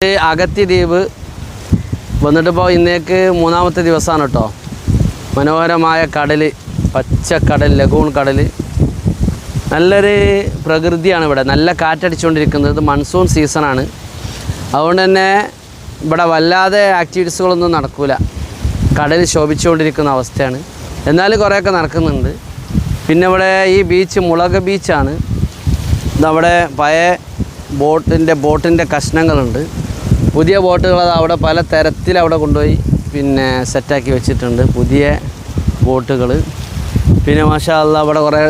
അഗത്തി ദ്വീപ് വന്നിട്ടിപ്പോൾ ഇന്നേക്ക് മൂന്നാമത്തെ ദിവസമാണ് കേട്ടോ. മനോഹരമായ കടൽ, പച്ചക്കടൽ, ലഗൂൺ കടൽ, നല്ലൊരു പ്രകൃതിയാണ് ഇവിടെ. നല്ല കാറ്റടിച്ചുകൊണ്ടിരിക്കുന്നത്. ഇത് മൺസൂൺ സീസണാണ്. അതുകൊണ്ട് തന്നെ ഇവിടെ വല്ലാതെ ആക്ടിവിറ്റീസുകളൊന്നും നടക്കില്ല. കടൽ ശോഭിച്ചുകൊണ്ടിരിക്കുന്ന അവസ്ഥയാണ്. എന്നാലും കുറേയൊക്കെ നടക്കുന്നുണ്ട്. പിന്നെ ഇവിടെ ഈ ബീച്ച് മുളക് ബീച്ചാണ്. ഇതവിടെ പഴയ ബോട്ടിൻ്റെ കഷ്ണങ്ങളുണ്ട്. പുതിയ ബോട്ടുകൾ അവിടെ പല തരത്തിൽ അവിടെ കൊണ്ടുപോയി സെറ്റാക്കി വെച്ചിട്ടുണ്ട്, പുതിയ ബോട്ടുകൾ. പിന്നെ മാഷാ അല്ലാഹ് അവിടെ കുറേ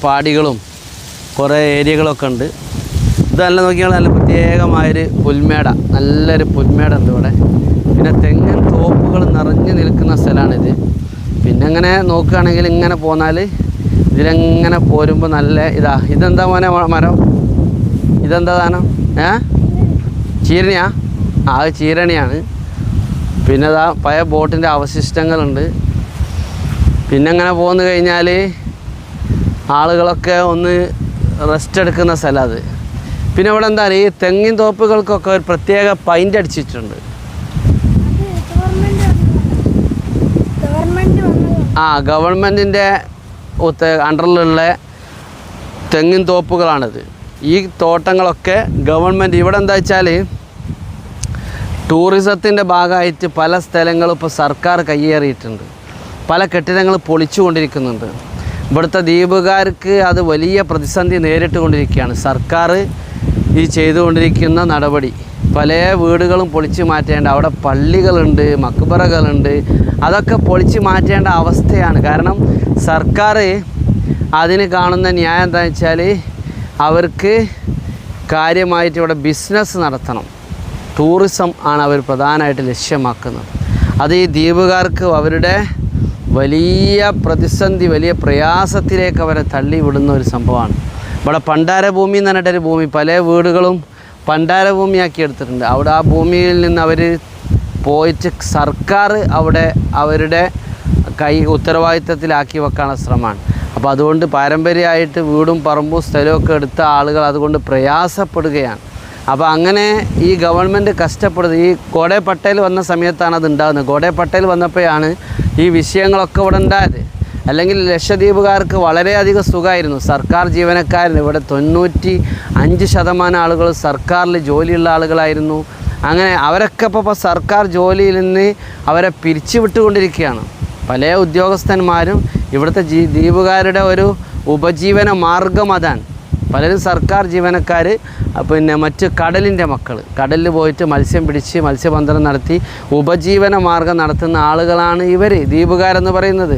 പാടികളും കുറേ ഏരിയകളൊക്കെ ഉണ്ട്. ഇതല്ല നോക്കിയാൽ നല്ല പ്രത്യേകമായൊരു പുൽമേട, നല്ലൊരു പുൽമേട ഉണ്ട് ഇവിടെ. പിന്നെ തെങ്ങിൻ തോപ്പുകൾ നിറഞ്ഞു നിൽക്കുന്ന സ്ഥലമാണിത്. പിന്നെ ഇങ്ങനെ നോക്കുകയാണെങ്കിൽ ഇങ്ങനെ പോന്നാൽ ഇതിലെങ്ങനെ പോരുമ്പോൾ നല്ല ഇതെന്താ മോനെ മരം? ഇതെന്താ സാധനം? ചീരണിയാ? അത് ചീരണിയാണ്. പിന്നെ പഴയ ബോട്ടിൻ്റെ അവശിഷ്ടങ്ങളുണ്ട്. പിന്നെ അങ്ങനെ പോന്നു കഴിഞ്ഞാൽ ആളുകളൊക്കെ ഒന്ന് റെസ്റ്റ് എടുക്കുന്ന സ്ഥലം അത്. പിന്നെ ഇവിടെ എന്താ ഈ തെങ്ങിൻ തോപ്പുകൾക്കൊക്കെ ഒരു പ്രത്യേക പെയിൻ്റ് അടിച്ചിട്ടുണ്ട്. ഗവൺമെൻറ്റിൻ്റെ അണ്ടറിലുള്ള തെങ്ങിൻ തോപ്പുകളാണിത്. ഈ തോട്ടങ്ങളൊക്കെ ഗവൺമെൻറ് ഇവിടെ എന്താ വെച്ചാൽ ടൂറിസത്തിൻ്റെ ഭാഗമായിട്ട് പല സ്ഥലങ്ങളും ഇപ്പോൾ സർക്കാർ കയ്യേറിയിട്ടുണ്ട്. പല കെട്ടിടങ്ങൾ പൊളിച്ചുകൊണ്ടിരിക്കുന്നുണ്ട്. ഇവിടുത്തെ ദ്വീപുകാർക്ക് അത് വലിയ പ്രതിസന്ധി നേരിട്ടുകൊണ്ടിരിക്കുകയാണ്. സർക്കാർ ഈ ചെയ്തുകൊണ്ടിരിക്കുന്ന നടപടി, പല വീടുകളും പൊളിച്ചു മാറ്റേണ്ട, അവിടെ പള്ളികളുണ്ട്, മക്ബറകളുണ്ട്, അതൊക്കെ പൊളിച്ചു മാറ്റേണ്ട അവസ്ഥയാണ്. കാരണം സർക്കാർ അതിന് കാണുന്ന ന്യായം എന്താണെന്ന് വെച്ചാൽ അവർക്ക് കാര്യമായിട്ട് ഇവിടെ ബിസിനസ് നടത്തണം. ടൂറിസം ആണ് അവർ പ്രധാനമായിട്ട് ലക്ഷ്യമാക്കുന്നത്. അത് ഈ ദ്വീപുകാർക്ക് അവരുടെ വലിയ പ്രതിസന്ധി, വലിയ പ്രയാസത്തിലേക്ക് അവരെ തള്ളിവിടുന്ന ഒരു സംഭവമാണ്. ഇവിടെ പണ്ടാരഭൂമി എന്ന് പറഞ്ഞിട്ടൊരു ഭൂമി, പല വീടുകളും പണ്ടാരഭൂമിയാക്കി എടുത്തിട്ടുണ്ട്. അവിടെ ആ ഭൂമിയിൽ നിന്ന് അവർ പോയിട്ട് സർക്കാർ അവിടെ അവരുടെ ഉത്തരവാദിത്തത്തിലാക്കി വെക്കാനുള്ള ശ്രമമാണ്. അപ്പോൾ അതുകൊണ്ട് പാരമ്പര്യമായിട്ട് വീടും പറമ്പും സ്ഥലമൊക്കെ എടുത്ത ആളുകൾ അതുകൊണ്ട് പ്രയാസപ്പെടുകയാണ്. അപ്പോൾ അങ്ങനെ ഈ ഗവൺമെൻറ് കഷ്ടപ്പെടുന്നത്. ഈ ഗോഡെ പട്ടേൽ വന്ന സമയത്താണ് അത് ഉണ്ടാകുന്നത്. ഗോഡെ പട്ടേൽ വന്നപ്പോഴാണ് ഈ വിഷയങ്ങളൊക്കെ ഇവിടെ ഉണ്ടായത്. അല്ലെങ്കിൽ ലക്ഷദ്വീപുകാർക്ക് വളരെയധികം സുഖമായിരുന്നു. സർക്കാർ ജീവനക്കാരന് ഇവിടെ 95% ആളുകൾ സർക്കാരിൽ ജോലിയുള്ള ആളുകളായിരുന്നു. അങ്ങനെ അവരൊക്കെ ഇപ്പോൾ സർക്കാർ ജോലിയിൽ നിന്ന് അവരെ പിരിച്ചുവിട്ടുകൊണ്ടിരിക്കുകയാണ്. പല ഉദ്യോഗസ്ഥന്മാരും ഇവിടുത്തെ ദ്വീപുകാരുടെ ഒരു ഉപജീവന മാർഗം അതാണ്. പലരും സർക്കാർ ജീവനക്കാർ, മറ്റ് കടലിൻ്റെ മക്കൾ, കടലിൽ പോയിട്ട് മത്സ്യം പിടിച്ച് മത്സ്യബന്ധനം നടത്തി ഉപജീവന മാർഗം നടത്തുന്ന ആളുകളാണ് ഇവർ ദ്വീപുകാരെന്ന് പറയുന്നത്.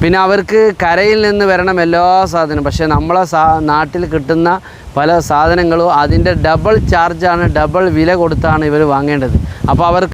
പിന്നെ അവർക്ക് കരയിൽ നിന്ന് വരണം എല്ലാ സാധനവും. പക്ഷേ നമ്മളെ നാട്ടിൽ കിട്ടുന്ന പല സാധനങ്ങളും അതിൻ്റെ ഡബിൾ ചാർജാണ്, ഡബിൾ വില കൊടുത്താണ് ഇവർ വാങ്ങേണ്ടത്. അപ്പോൾ അവർക്ക്